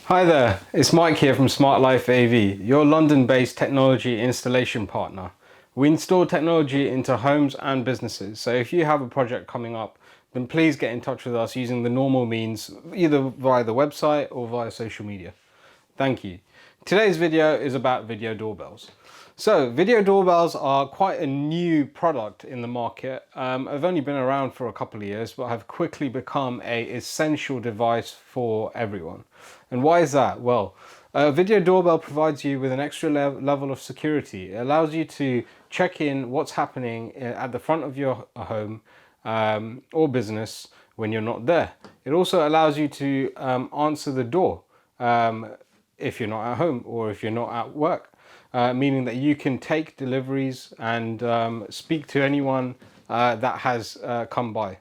Hi there, it's Mike here from Smart Life AV, your London-based technology installation partner. We install technology into homes and businesses, so if you have a project coming up, then please get in touch with us using the normal means, either via the website or via social media. Thank you. Today's video is about video doorbells. So video doorbells are quite a new product in the market. I've only been around for a couple of years, but have quickly become an essential device for everyone. And why is that? Well, a video doorbell provides you with an extra level of security. It allows you to check in what's happening at the front of your home or business when you're not there. It also allows you to answer the door if you're not at home or if you're not at work. Meaning that you can take deliveries and speak to anyone that has come by.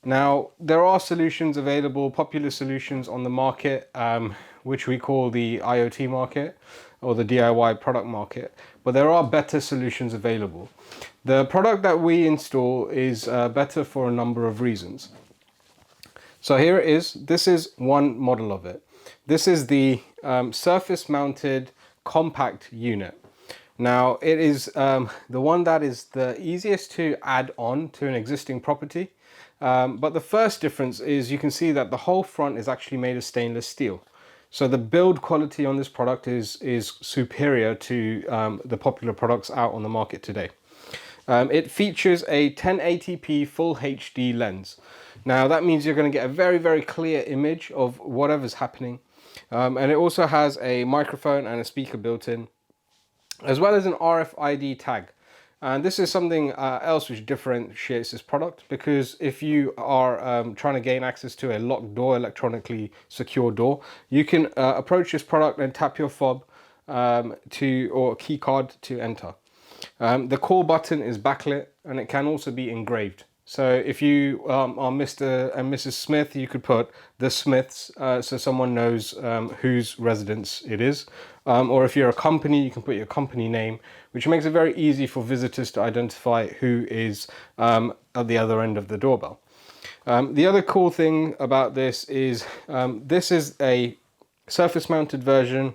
Now, there are solutions available, popular solutions on the market, which we call the IoT market or the DIY product market, but there are better solutions available. The product that we install is better for a number of reasons. So here it is. This is one model of it. This is the surface mounted compact unit. Now it is the one that is the easiest to add on to an existing property. But the first difference is you can see that the whole front is actually made of stainless steel. So the build quality on this product is superior to the popular products out on the market today. It features a 1080p full HD lens. Now that means you're going to get a very, very clear image of whatever's happening. And it also has a microphone and a speaker built in, as well as an RFID tag. And this is something else which differentiates this product, because if you are trying to gain access to a locked door, electronically secure door, you can approach this product and tap your fob or key card to enter. The call button is backlit and it can also be engraved. So if you are Mr. and Mrs. Smith, you could put the Smiths so someone knows whose residence it is. Or if you're a company, you can put your company name, which makes it very easy for visitors to identify who is at the other end of the doorbell. The other cool thing about this is a surface mounted version.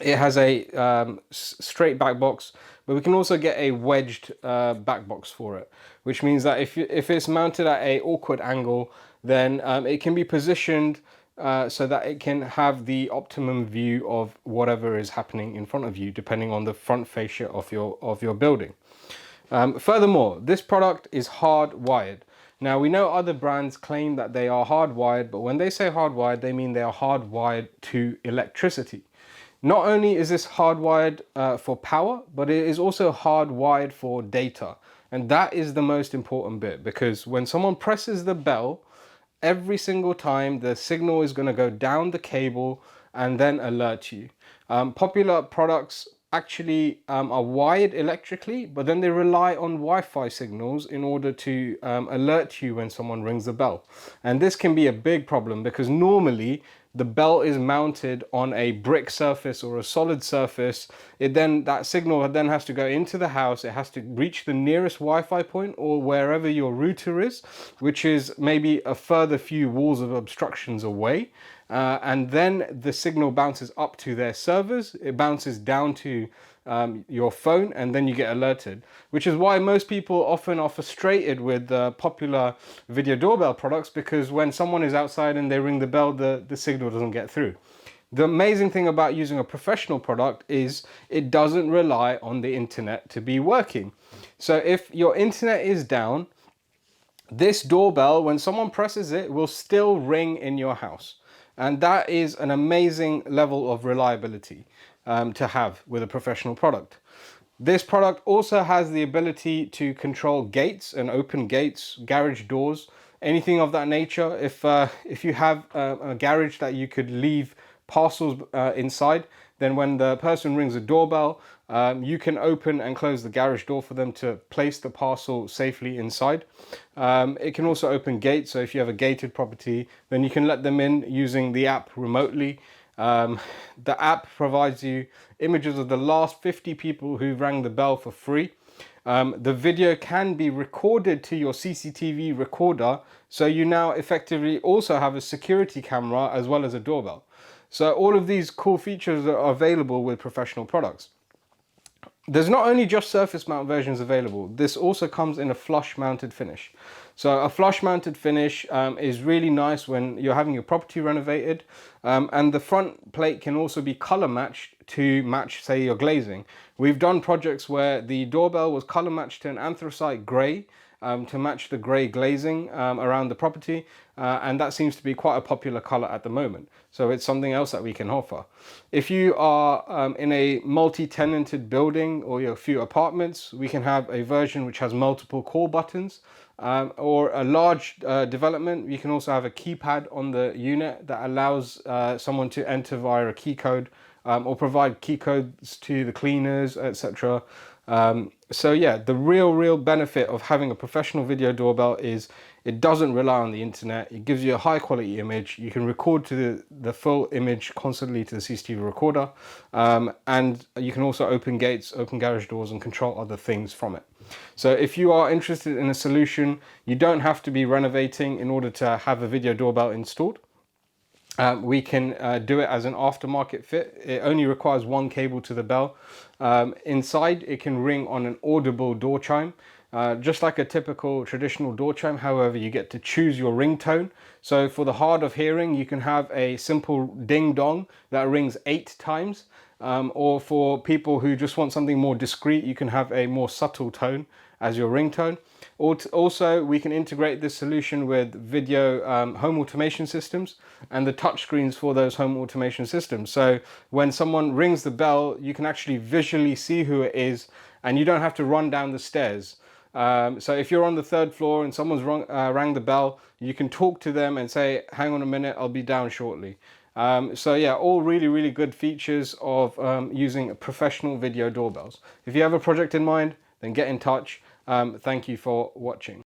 It has a straight back box, but we can also get a wedged back box for it, which means that if it's mounted at an awkward angle, then it can be positioned so that it can have the optimum view of whatever is happening in front of you, depending on the front fascia of your building. Furthermore, this product is hardwired. Now, we know other brands claim that they are hardwired, but when they say hardwired, they mean they are hardwired to electricity. Not only is this hardwired for power, but it is also hardwired for data. And that is the most important bit, because when someone presses the bell, every single time the signal is going to go down the cable and then alert you. Popular products actually are wired electrically, but then they rely on Wi-Fi signals in order to alert you when someone rings the bell. And this can be a big problem, because normally the bell is mounted on a brick surface or a solid surface. That signal then has to go into the house. It has to reach the nearest Wi-Fi point or wherever your router is, which is maybe a further few walls of obstructions away. And then the signal bounces up to their servers. It bounces down to your phone, and then you get alerted, which is why most people often are frustrated with popular video doorbell products, because when someone is outside and they ring the bell, the signal doesn't get through. The amazing thing about using a professional product is it doesn't rely on the internet to be working. So if your internet is down, this doorbell, when someone presses it, will still ring in your house. And that is an amazing level of reliability to have with a professional product. This product also has the ability to control gates and open gates, garage doors, anything of that nature. If you have a garage that you could leave parcels inside, then when the person rings a doorbell, you can open and close the garage door for them to place the parcel safely inside. It can also open gates, so if you have a gated property, then you can let them in using the app remotely. The app provides you images of the last 50 people who rang the bell for free. The video can be recorded to your CCTV recorder, so you now effectively also have a security camera as well as a doorbell. So all of these cool features are available with professional products. There's not only just surface mount versions available, this also comes in a flush mounted finish. So a flush mounted finish is really nice when you're having your property renovated, and the front plate can also be color matched to match, say, your glazing. We've done projects where the doorbell was color matched to an anthracite grey, to match the grey glazing around the property, and that seems to be quite a popular color at the moment. So it's something else that we can offer. If you are in a multi-tenanted building or a few apartments, we can have a version which has multiple call buttons. Or a large development, you can also have a keypad on the unit that allows someone to enter via a key code, or provide key codes to the cleaners, etc. So yeah, the real benefit of having a professional video doorbell is it doesn't rely on the internet. It gives you a high quality image. You can record to the full image constantly to the CCTV recorder, and you can also open gates, open garage doors, and control other things from it. So if you are interested in a solution, you don't have to be renovating in order to have a video doorbell installed. We can do it as an aftermarket fit. It only requires one cable to the bell. Inside, it can ring on an audible door chime, just like a typical traditional door chime. However, you get to choose your ringtone. So for the hard of hearing, you can have a simple ding dong that rings 8 times. Or for people who just want something more discreet, you can have a more subtle tone as your ringtone. Also, we can integrate this solution with video home automation systems and the touchscreens for those home automation systems. So when someone rings the bell, you can actually visually see who it is, and you don't have to run down the stairs. So if you're on the 3rd floor and someone's rang the bell, you can talk to them and say, hang on a minute, I'll be down shortly. So yeah, all really good features of using professional video doorbells. If you have a project in mind, then get in touch. Thank you for watching.